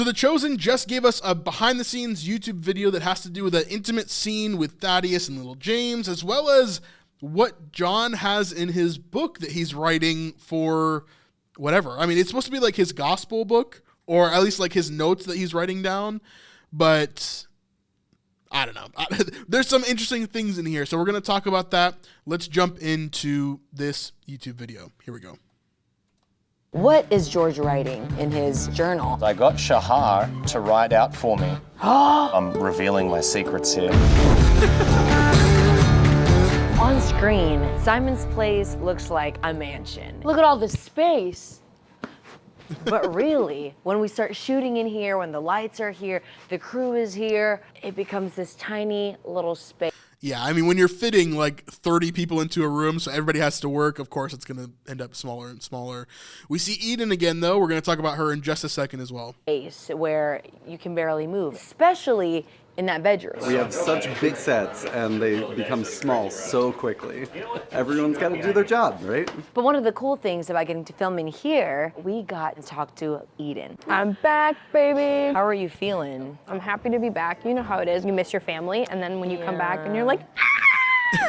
So The Chosen just gave us a behind-the-scenes YouTube video that has to do with an intimate scene with Thaddeus and little James, as well as what John has in his book that he's writing for whatever. I mean, it's supposed to be like his gospel book, or at least like his notes that he's writing down, but I don't know. There's some interesting things in here, so we're going to talk about that. Let's jump into this YouTube video. Here we go. What is George writing in his journal? I got Shahar to write out for me. I'm revealing my secrets here. On screen, Simon's place looks like a mansion. Look at all the space. But really, when we start shooting in here, when the lights are here, the crew is here, it becomes this tiny little space. Yeah, I mean, when you're fitting like 30 people into a room, so everybody has to work, of course, it's going to end up smaller and smaller. We see Eden again, though. We're going to talk about her in just a second as well. Space where you can barely move, especially in that bedroom. We have such big sets, and they become small so quickly. Everyone's got to do their job, right? But one of the cool things about getting to film in here, we got to talk to Eden. I'm back, baby. How are you feeling? I'm happy to be back. You know how it is. You miss your family, and then when you come back and you're like,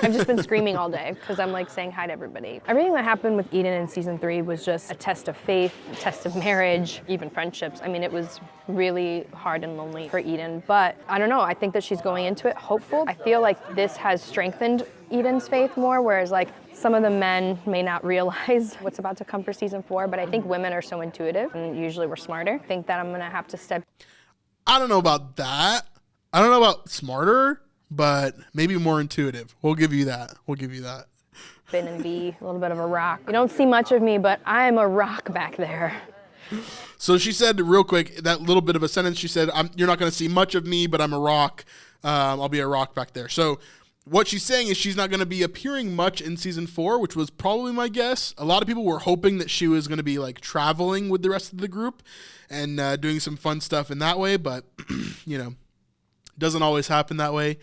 I've just been screaming all day because I'm like saying hi to everybody. Everything that happened with Eden in season 3 was just a test of faith, a test of marriage, even friendships. I mean, it was really hard and lonely for Eden, but I don't know. I think that she's going into it hopeful. I feel like this has strengthened Eden's faith more, whereas like some of the men may not realize what's about to come for season 4, but I think women are so intuitive and usually we're smarter. I think that I'm gonna have to step. I don't know about that. I don't know about smarter, but maybe more intuitive. We'll give you that. We'll give you that. And be a little bit of a rock. You don't see much of me, but I am a rock back there. So she said real quick, that little bit of a sentence, she said, you're not going to see much of me, but I'm a rock. I'll be a rock back there. So what she's saying is she's not going to be appearing much in season 4, which was probably my guess. A lot of people were hoping that she was going to be like traveling with the rest of the group and doing some fun stuff in that way, but you know, doesn't always happen that way.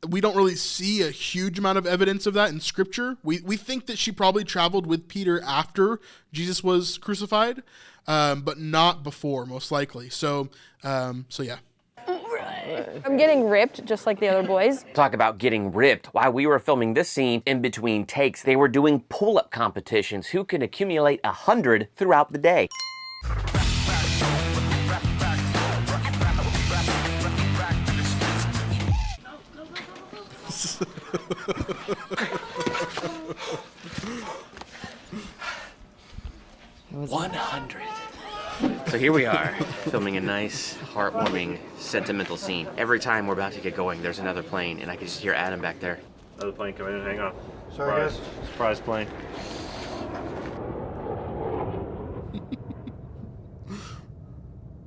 We don't really see a huge amount of evidence of that in scripture. We think that she probably traveled with Peter after Jesus was crucified, but not before, most likely. So yeah. I'm getting ripped just like the other boys. Talk about getting ripped. While we were filming this scene, in between takes, they were doing pull-up competitions. Who can accumulate 100 throughout the day? So here we are, filming a nice, heartwarming, sentimental scene. Every time we're about to get going, there's another plane, and I can just hear Adam back there. Another plane coming in, hang on. Sorry, guys. Surprise plane.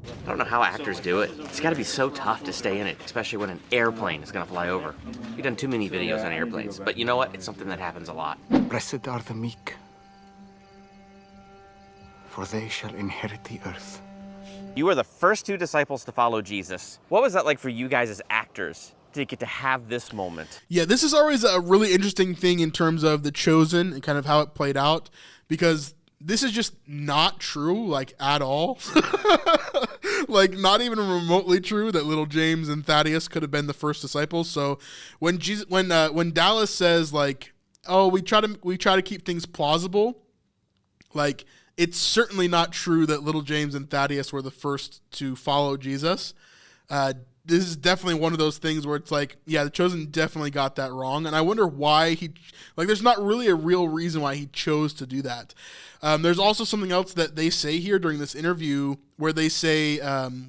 I don't know how actors do it. It's got to be so tough to stay in it, especially when an airplane is going to fly over. We've done too many videos on airplanes, but you know what? It's something that happens a lot. Blessed are the meek, for they shall inherit the earth. You were the first 2 disciples to follow Jesus. What was that like for you guys as actors to get to have this moment? Yeah, this is always a really interesting thing in terms of The Chosen and kind of how it played out, because this is just not true, like, at all. Like, not even remotely true that little James and Thaddeus could have been the first disciples. So when Dallas says, like, oh, we try to keep things plausible, like, it's certainly not true that little James and Thaddeus were the first to follow Jesus. This is definitely one of those things where it's like, yeah, The Chosen definitely got that wrong. And I wonder why there's not really a real reason why he chose to do that. There's also something else that they say here during this interview where they say,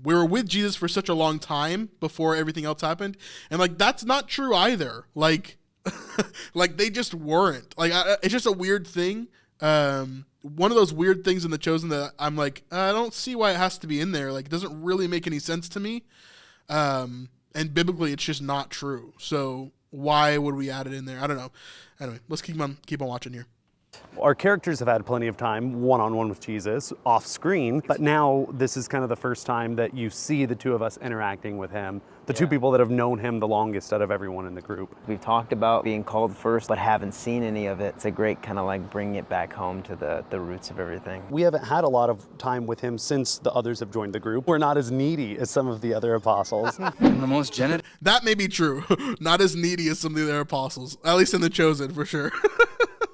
we were with Jesus for such a long time before everything else happened. And like, that's not true either. Like, like they just weren't. Like, it's just a weird thing. One of those weird things in The Chosen that I'm like, I don't see why it has to be in there. Like, it doesn't really make any sense to me. And biblically, it's just not true. So why would we add it in there? I don't know. Anyway, let's keep on watching here. Our characters have had plenty of time one-on-one with Jesus off screen, but now this is kind of the first time that you see the two of us interacting with him, the two people that have known him the longest out of everyone in the group. We've talked about being called first, but haven't seen any of it. It's a great kind of like bring it back home to the roots of everything. We haven't had a lot of time with him since the others have joined the group. We're not as needy as some of the other apostles. I'm the most generous. That may be true. Not as needy as some of the other apostles, at least in the chosen, for sure.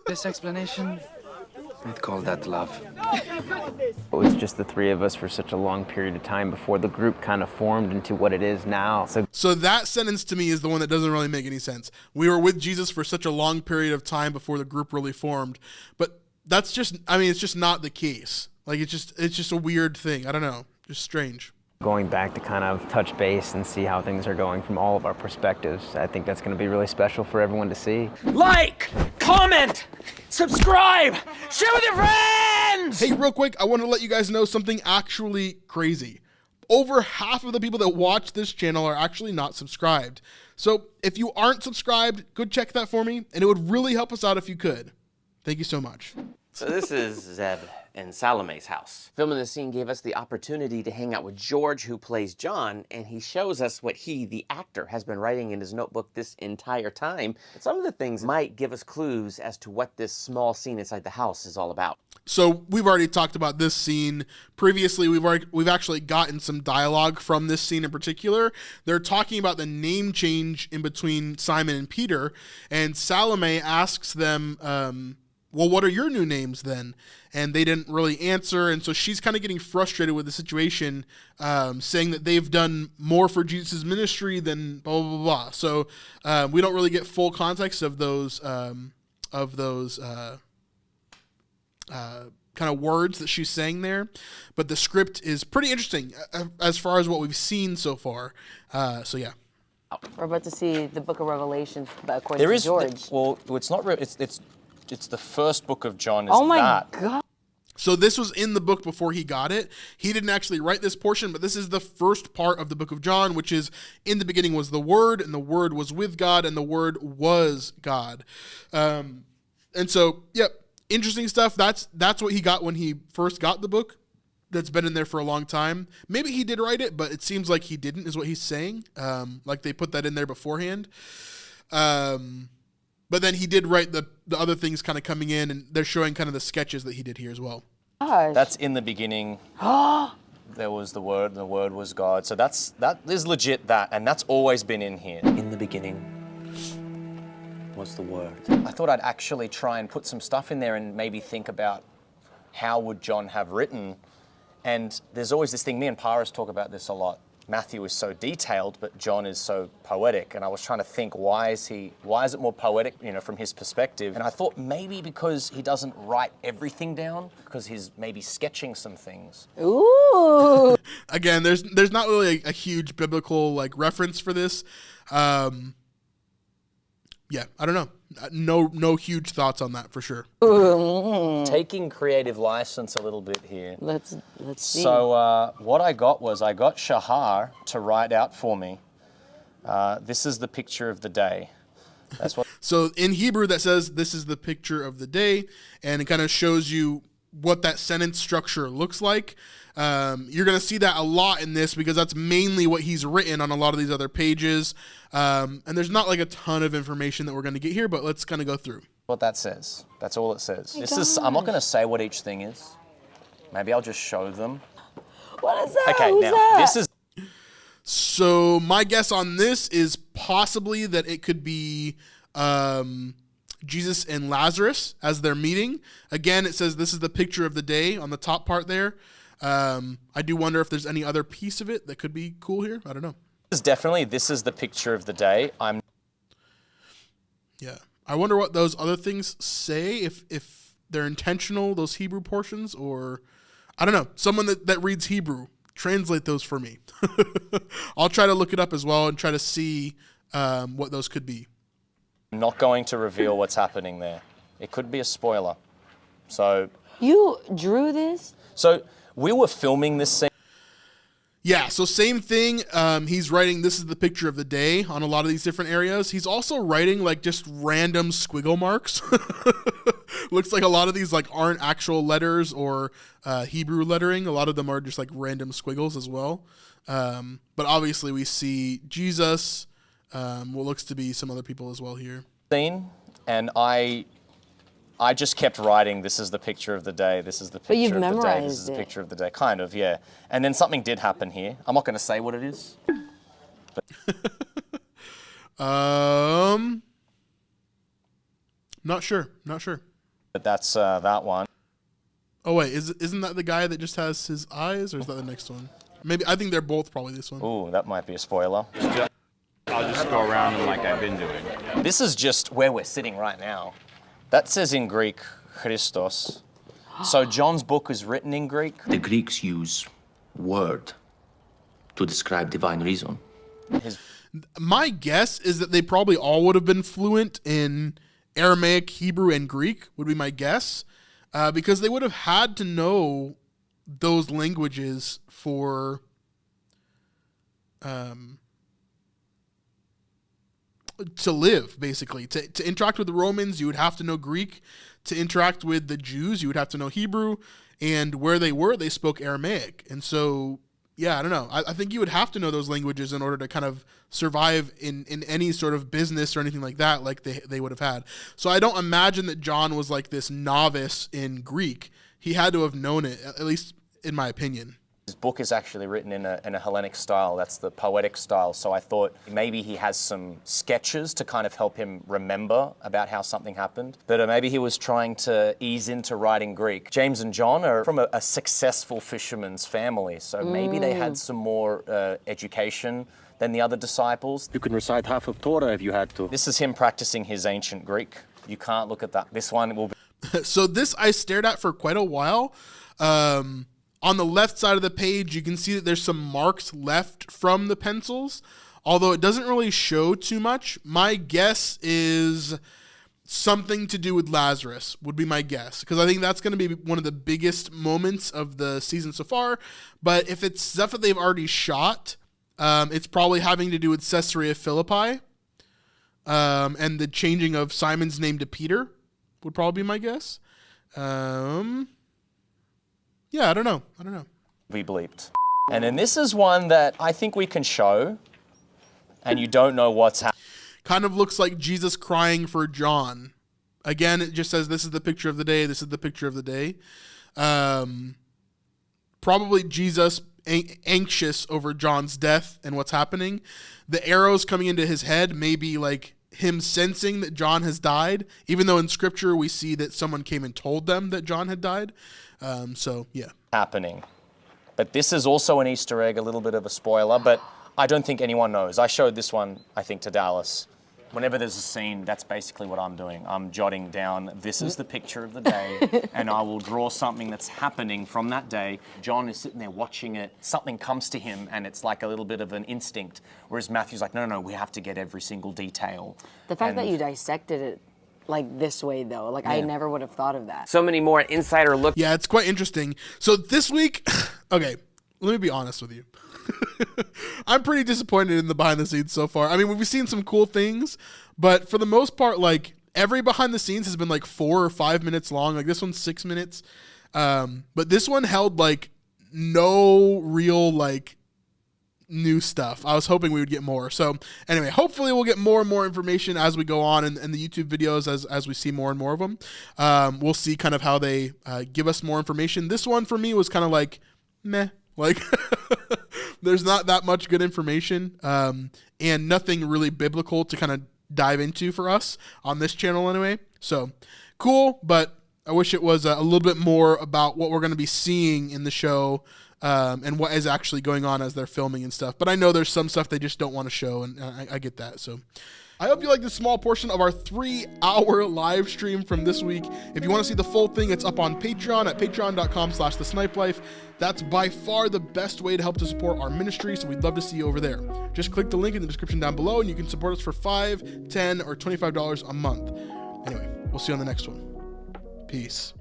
This explanation, I'd call that love. It was just the three of us for such a long period of time before the group kind of formed into what it is now. So that sentence to me is the one that doesn't really make any sense. We were with Jesus for such a long period of time before the group really formed, but that's just, I mean, it's just not the case. Like, it's just a weird thing. I don't know, just strange. Going back to kind of touch base and see how things are going from all of our perspectives, I think that's going to be really special for everyone to see. Like, comment, subscribe, share with your friends! Hey, real quick, I want to let you guys know something actually crazy. Over half of the people that watch this channel are actually not subscribed. So if you aren't subscribed, go check that for me, and it would really help us out if you could. Thank you so much. So this is Zeb and Salome's house. Filming this scene gave us the opportunity to hang out with George, who plays John, and he shows us what he, the actor, has been writing in his notebook this entire time. Some of the things might give us clues as to what this small scene inside the house is all about. So we've already talked about this scene previously. We've actually gotten some dialogue from this scene in particular. They're talking about the name change in between Simon and Peter, and Salome asks them, well, what are your new names then? And they didn't really answer, and so she's kind of getting frustrated with the situation, saying that they've done more for Jesus' ministry than blah, blah, blah. So we don't really get full context of those kind of words that she's saying there, but the script is pretty interesting as far as what we've seen so far. So yeah. We're about to see the book of Revelation, but according There to is, George. well, it's not, it's the first book of John is Oh my that. God. So this was in the book before he got it. He didn't actually write this portion, but this is the first part of the book of John, which is, in the beginning was the Word, and the Word was with God, and the Word was God. And so, yep, interesting stuff. That's what he got when he first got the book. That's been in there for a long time. Maybe he did write it, but it seems like he didn't, is what he's saying. Like they put that in there beforehand. But then he did write the other things kind of coming in, and they're showing kind of the sketches that he did here as well. Gosh. That's in the beginning. There was the Word, and the Word was God. So that is legit that, and that's always been in here. In the beginning was the Word. I thought I'd actually try and put some stuff in there and maybe think about how would John have written. And there's always this thing, me and Paris talk about this a lot. Matthew is so detailed, but John is so poetic. And I was trying to think, why is it more poetic, from his perspective? And I thought maybe because he doesn't write everything down, because he's maybe sketching some things. Ooh. Again, there's not really a huge biblical reference for this. Yeah, I don't know. No huge thoughts on that for sure. Taking creative license a little bit here. Let's see. So what I got Shahar to write out for me. This is the picture of the day. That's what. So in Hebrew that says this is the picture of the day, and it kind of shows you what that sentence structure looks like. You're going to see that a lot in this because that's mainly what he's written on a lot of these other pages. And there's not a ton of information that we're going to get here, but let's kind of go through. What that says. That's all it says. I'm not going to say what each thing is. Maybe I'll just show them. What is that? Okay, Who's now that? this is. So my guess on this is possibly that it could be Jesus and Lazarus as they're meeting. Again, it says this is the picture of the day on the top part there. I do wonder if there's any other piece of it that could be cool here. I don't know. This is the picture of the day. Yeah. I wonder what those other things say, if they're intentional, those Hebrew portions, or I don't know. Someone that reads Hebrew, translate those for me. I'll try to look it up as well and try to see what those could be. I'm not going to reveal what's happening there. It could be a spoiler. So. You drew this? So we were filming this scene. Yeah, so same thing. He's writing, this is the picture of the day on a lot of these different areas. He's also writing just random squiggle marks Looks like a lot of these like aren't actual letters or Hebrew lettering. A lot of them are just like random squiggles as well. But obviously we see Jesus, what looks to be some other people as well here. And I just kept writing, this is the picture of the day, this is the But you've picture of the day, this is memorized the it. picture of the day, kind of, yeah. And then something did happen here. I'm not going to say what it is. Not sure. But that's that one. Oh wait, isn't that the guy that just has his eyes, or is that the next one? Maybe, I think they're both probably this one. Ooh, that might be a spoiler. I'll just go around them like I've been doing. This is just where we're sitting right now. That says in Greek, Christos. So John's book is written in Greek. The Greeks use word to describe divine reason. My guess is that they probably all would have been fluent in Aramaic, Hebrew, and Greek, would be my guess, because they would have had to know those languages for to live, basically. To interact with the Romans, you would have to know Greek. To interact with the Jews, you would have to know Hebrew. And where they were, they spoke Aramaic. And so, yeah, I don't know. I think you would have to know those languages in order to kind of survive in any sort of business or anything like that, like they would have had. So I don't imagine that John was like this novice in Greek. He had to have known it, at least in my opinion. His book is actually written in a Hellenic style. That's the poetic style. So I thought maybe he has some sketches to kind of help him remember about how something happened. But maybe he was trying to ease into writing Greek. James and John are from a successful fisherman's family. So maybe they had some more education than the other disciples. You can recite half of Torah if you had to. This is him practicing his ancient Greek. You can't look at that. This one will be... So this I stared at for quite a while. On the left side of the page, you can see that there's some marks left from the pencils, although it doesn't really show too much. My guess is something to do with Lazarus would be my guess, because I think that's going to be one of the biggest moments of the season so far. But if it's stuff that they've already shot, it's probably having to do with Caesarea Philippi, and the changing of Simon's name to Peter would probably be my guess. Yeah, I don't know. Be bleeped. And then this is one that I think we can show, and you don't know what's happening. Kind of looks like Jesus crying for John. Again, it just says, this is the picture of the day, this is the picture of the day. Probably Jesus anxious over John's death and what's happening. The arrows coming into his head may be like him sensing that John has died, even though in scripture we see that someone came and told them that John had died. So, yeah. Happening. But this is also an Easter egg, a little bit of a spoiler, but I don't think anyone knows. I showed this one, I think, to Dallas. Whenever there's a scene, that's basically what I'm doing. I'm jotting down, this is the picture of the day, and I will draw something that's happening from that day. John is sitting there watching it. Something comes to him, and it's like a little bit of an instinct, whereas Matthew's like, no, we have to get every single detail. The fact that you dissected it like this way, though, like I never would have thought of that. So many more insider look. Yeah, it's quite interesting. So this week, okay, let me be honest with you. I'm pretty disappointed in the behind the scenes so far. I mean, we've seen some cool things, but for the most part, like every behind the scenes has been like 4 or 5 minutes long. Like this one's 6 minutes. But this one held like no real like new stuff. I was hoping we would get more. So anyway, hopefully we'll get more and more information as we go on in the YouTube videos as we see more and more of them. We'll see kind of how they give us more information. This one for me was kind of like, meh. Like there's not that much good information and nothing really biblical to kind of dive into for us on this channel anyway. So cool, but I wish it was a little bit more about what we're going to be seeing in the show and what is actually going on as they're filming and stuff. But I know there's some stuff they just don't want to show, and I get that. So I hope you like this small portion of our 3-hour live stream from this week. If you want to see the full thing, it's up on Patreon at patreon.com/thesnipelife. That's by far the best way to help to support our ministry, so we'd love to see you over there. Just click the link in the description down below, and you can support us for $5, $10, or $25 a month. Anyway, we'll see you on the next one. Peace.